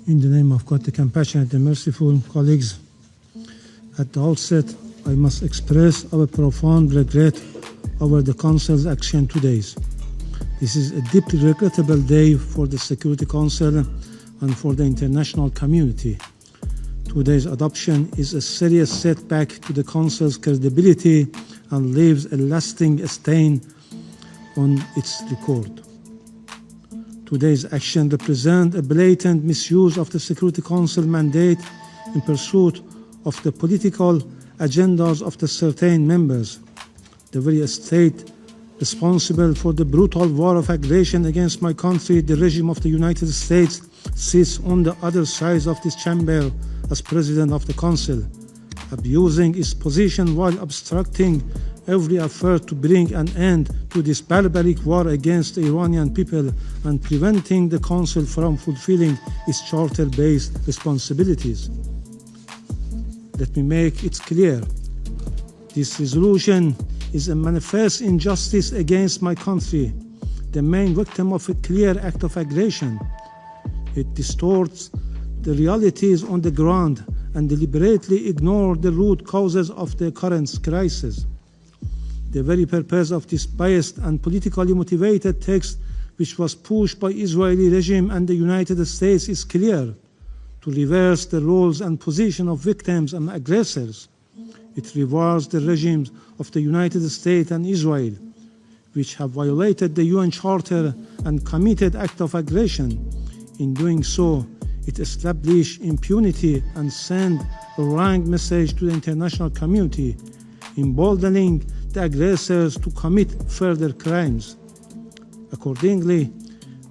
In the name of God, the compassionate and merciful, colleagues, at the outset, I must express our profound regret over the Council's action today. This is a deeply regrettable day for the Security Council and for the international community. Today's adoption is a serious setback to the Council's credibility and leaves a lasting stain on its record. Today's action represents a blatant misuse of the Security Council mandate in pursuit of the political agendas of the certain members. The very state responsible for the brutal war of aggression against my country, the regime of the United States, sits on the other side of this chamber as President of the Council, abusing its position while obstructing every effort to bring an end to this barbaric war against the Iranian people and preventing the Council from fulfilling its charter-based responsibilities. Let me make it clear. This resolution is a manifest injustice against my country, the main victim of a clear act of aggression. It distorts the realities on the ground and deliberately ignores the root causes of the current crisis. The very purpose of this biased and politically motivated text, which was pushed by Israeli regime and the United States, is clear: to reverse the roles and position of victims and aggressors. It rewards the regimes of the United States and Israel, which have violated the UN Charter and committed acts of aggression. In doing so, it established impunity and sent a wrong message to the international community, emboldening the aggressors to commit further crimes. Accordingly,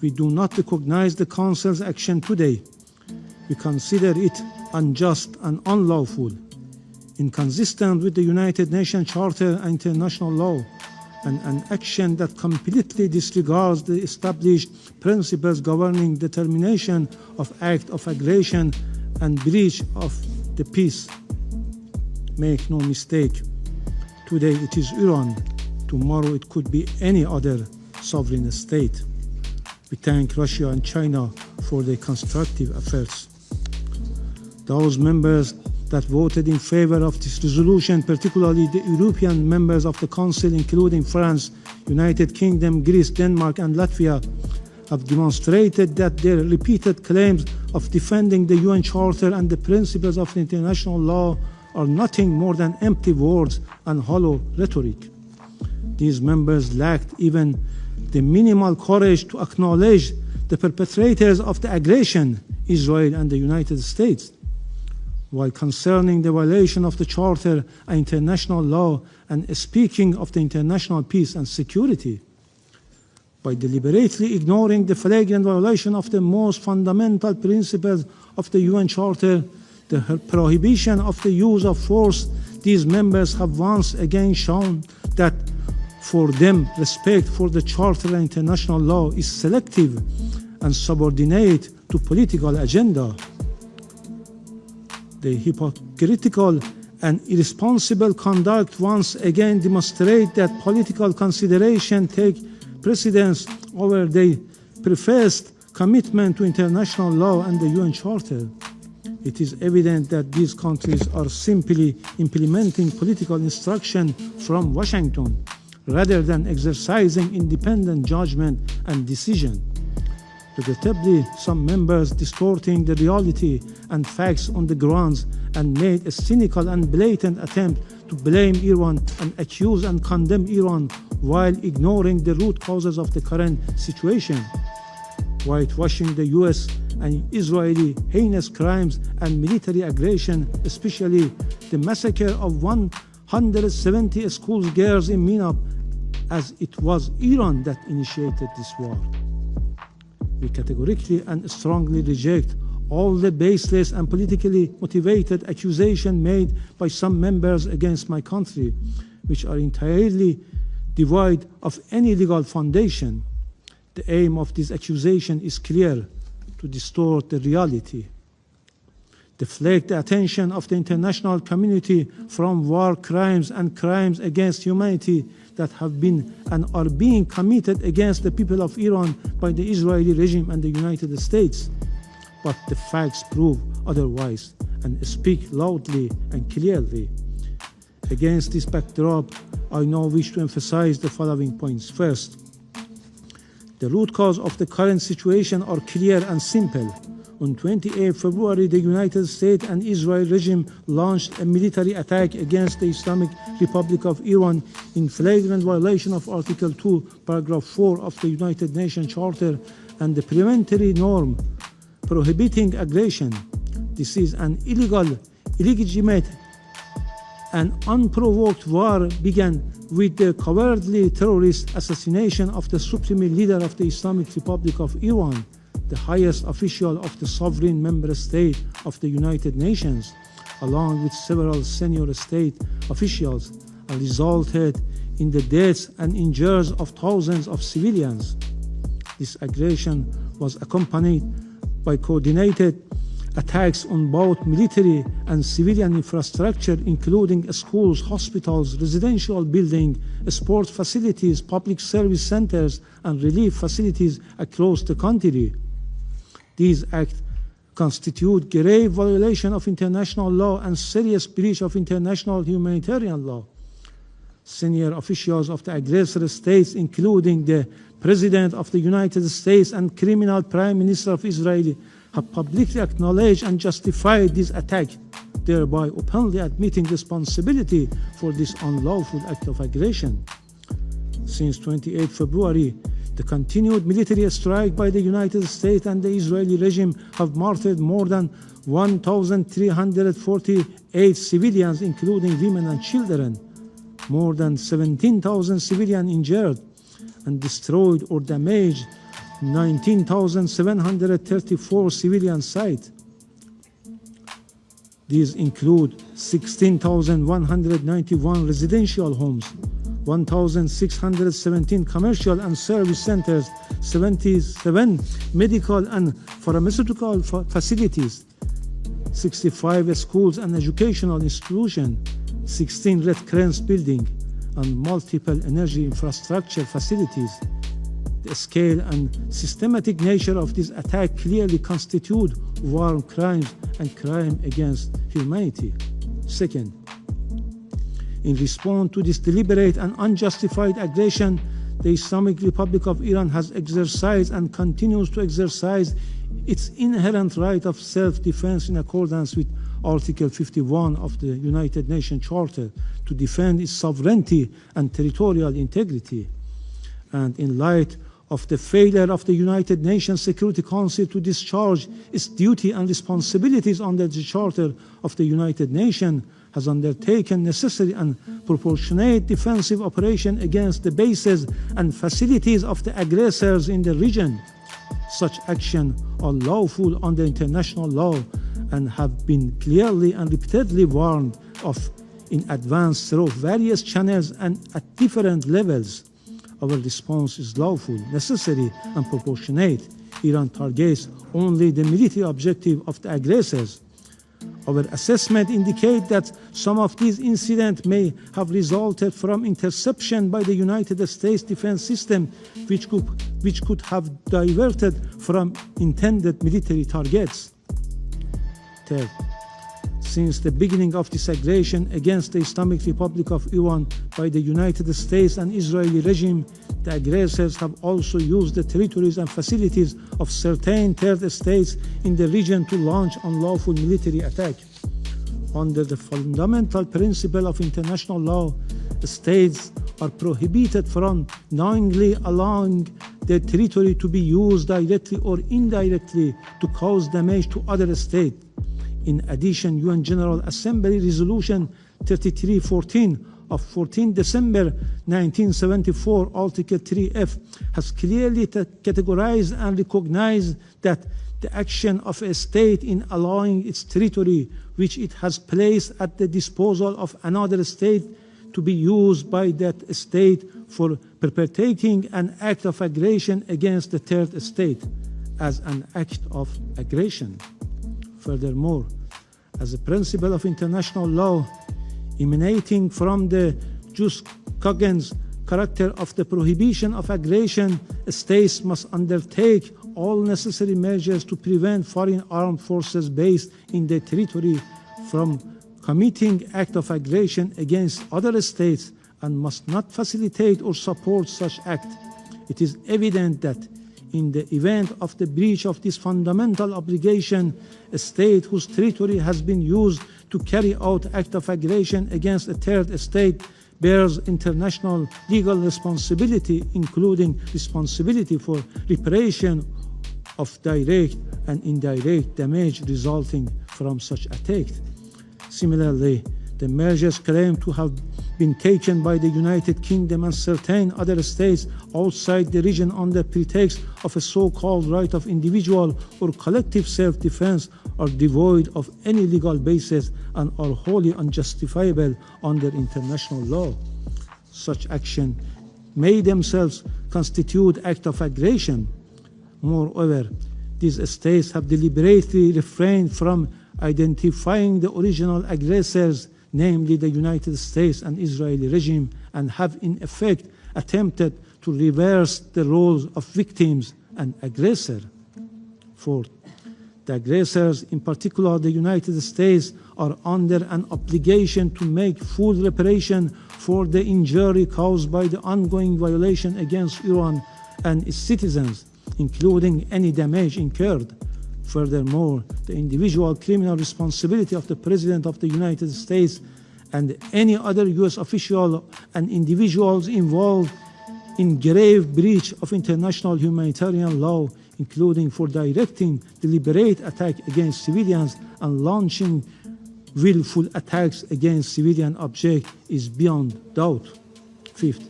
we do not recognize the Council's action today. We consider it unjust and unlawful, inconsistent with the United Nations Charter and international law, and an action that completely disregards the established principles governing determination of acts of aggression and breach of the peace. Make no mistake, today it is Iran, tomorrow it could be any other sovereign state. We thank Russia and China for their constructive efforts. Those members that voted in favor of this resolution, particularly the European members of the Council, including France, United Kingdom, Greece, Denmark, and Latvia, have demonstrated that their repeated claims of defending the UN Charter and the principles of international law are nothing more than empty words and hollow rhetoric. These members lacked even the minimal courage to acknowledge the perpetrators of the aggression, Israel and the United States. While concerning the violation of the Charter and international law and speaking of the international peace and security, by deliberately ignoring the flagrant violation of the most fundamental principles of the UN Charter, the prohibition of the use of force, these members have once again shown that for them, respect for the Charter and international law is selective and subordinate to political agenda. The hypocritical and irresponsible conduct once again demonstrate that political consideration take precedence over the professed commitment to international law and the UN Charter. It is evident that these countries are simply implementing political instruction from Washington rather than exercising independent judgment and decision. Regrettably, some members distorting the reality and facts on the grounds and made a cynical and blatant attempt to blame Iran and accuse and condemn Iran while ignoring the root causes of the current situation, whitewashing the US and Israeli heinous crimes and military aggression, especially the massacre of 170 schoolgirls in Minab, as it was Iran that initiated this war. We categorically and strongly reject all the baseless and politically motivated accusations made by some members against my country, which are entirely devoid of any legal foundation. The aim of this accusation is clear: to distort the reality. deflect the attention of the international community from war crimes and crimes against humanity that have been and are being committed against the people of Iran by the Israeli regime and the United States. But the facts prove otherwise and speak loudly and clearly. Against this backdrop, I now wish to emphasize the following points. First, the root cause of the current situation are clear and simple. On 28 February, the United States and Israel regime launched a military attack against the Islamic Republic of Iran in flagrant violation of Article 2, Paragraph 4 of the United Nations Charter and the preventory norm prohibiting aggression. This is an illegal, illegitimate, and unprovoked war began with the cowardly terrorist assassination of the supreme leader of the Islamic Republic of Iran, the highest official of the sovereign member state of the United Nations, along with several senior state officials, and resulted in the deaths and injuries of thousands of civilians. This aggression was accompanied by coordinated attacks on both military and civilian infrastructure, including schools, hospitals, residential buildings, sports facilities, public service centers, and relief facilities across the country. These acts constitute grave violation of international law and serious breach of international humanitarian law. Senior officials of the aggressor states, including the President of the United States and criminal Prime Minister of Israel, have publicly acknowledged and justified this attack, thereby openly admitting responsibility for this unlawful act of aggression. Since 28 February, the continued military strike by the United States and the Israeli regime have martyred more than 1,348 civilians, including women and children, more than 17,000 civilians injured, and destroyed or damaged 19,734 civilian sites. These include 16,191 residential homes, 1,617 commercial and service centers, 77 medical and pharmaceutical facilities, 65 schools and educational institutions, 16 Red Cross buildings, and multiple energy infrastructure facilities. The scale and systematic nature of this attack clearly constitute war crimes and crime against humanity. Second, in response to this deliberate and unjustified aggression, the Islamic Republic of Iran has exercised and continues to exercise its inherent right of self-defense in accordance with Article 51 of the United Nations Charter to defend its sovereignty and territorial integrity. And in light of the failure of the United Nations Security Council to discharge its duty and responsibilities under the Charter of the United Nations, has undertaken necessary and proportionate defensive operation against the bases and facilities of the aggressors in the region. Such actions are lawful under international law and have been clearly and repeatedly warned of in advance through various channels and at different levels. Our response is lawful, necessary, and proportionate. Iran targets only the military objective of the aggressors. Our assessment indicates that some of these incidents may have resulted from interception by the United States defense system, which could have diverted from intended military targets. Third, since the beginning of this aggression against the Islamic Republic of Iran by the United States and Israeli regime, the aggressors have also used the territories and facilities of certain third states in the region to launch unlawful military attack. Under the fundamental principle of international law, states are prohibited from knowingly allowing their territory to be used directly or indirectly to cause damage to other states. In addition, UN General Assembly Resolution 3314 of 14 December 1974, Article 3F, has clearly categorized and recognized that the action of a state in allowing its territory, which it has placed at the disposal of another state, to be used by that state for perpetrating an act of aggression against the third state as an act of aggression. Furthermore, As a principle of international law emanating from the jus cogens character of the prohibition of aggression, states must undertake all necessary measures to prevent foreign armed forces based in their territory from committing acts of aggression against other states and must not facilitate or support such acts. It is evident that in the event of the breach of this fundamental obligation, a state whose territory has been used to carry out acts of aggression against a third state bears international legal responsibility, including responsibility for reparation of direct and indirect damage resulting from such attack. Similarly, the measures claimed to have been taken by the United Kingdom and certain other states outside the region under pretext of a so-called right of individual or collective self-defense are devoid of any legal basis and are wholly unjustifiable under international law. Such action may themselves constitute acts of aggression. Moreover, these states have deliberately refrained from identifying the original aggressors, namely the United States and Israeli regime, and have in effect attempted to reverse the roles of victims and aggressor. Fourth, the aggressors, in particular the United States, are under an obligation to make full reparation for the injury caused by the ongoing violation against Iran and its citizens, including any damage incurred. Furthermore, the individual criminal responsibility of the President of the United States and any other U.S. official and individuals involved in grave breach of international humanitarian law, including for directing deliberate attack against civilians and launching willful attacks against civilian objects, is beyond doubt. Fifth,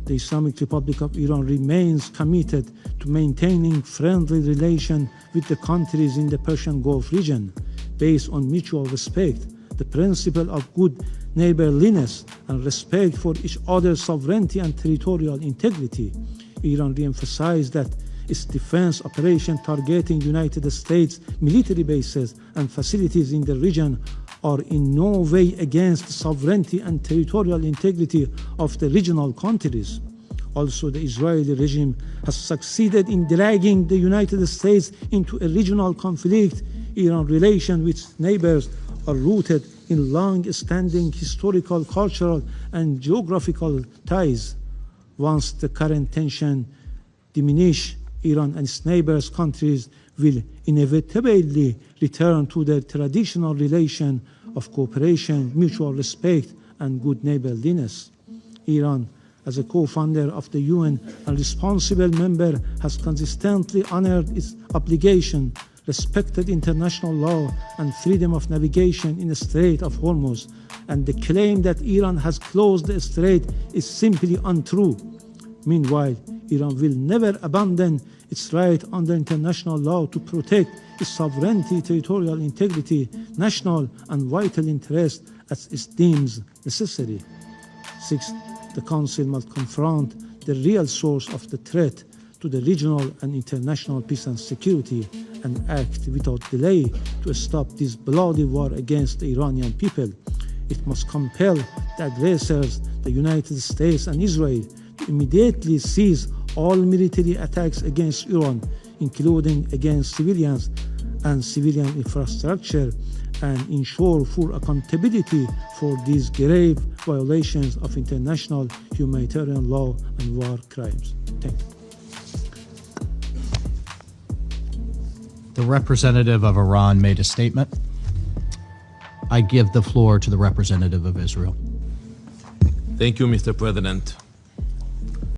the Islamic Republic of Iran remains committed to maintaining friendly relations with the countries in the Persian Gulf region based on mutual respect, the principle of good neighborliness, and respect for each other's sovereignty and territorial integrity. Iran re-emphasized that its defense operation targeting United States military bases and facilities in the region are in no way against the sovereignty and territorial integrity of the regional countries. Also, the Israeli regime has succeeded in dragging the United States into a regional conflict. Iran's relations with neighbors are rooted in long-standing historical, cultural, and geographical ties. Once the current tension diminish, Iran and its neighbors countries will inevitably return to their traditional relation of cooperation, mutual respect, and good neighborliness. Iran, as a co-founder of the UN and responsible member, has consistently honored its obligation, respected international law and freedom of navigation in the Strait of Hormuz, and the claim that Iran has closed the strait is simply untrue. Meanwhile, Iran will never abandon its right under international law to protect its sovereignty, territorial integrity, national and vital interests as it deems necessary. Sixth, the Council must confront the real source of the threat to the regional and international peace and security and act without delay to stop this bloody war against the Iranian people. It must compel the aggressors, the United States and Israel, to immediately cease all military attacks against Iran, including against civilians and civilian infrastructure, and ensure full accountability for these grave violations of international humanitarian law and war crimes. Thank you. The representative of Iran made a statement. I give the floor to the representative of Israel. Thank you, Mr. President.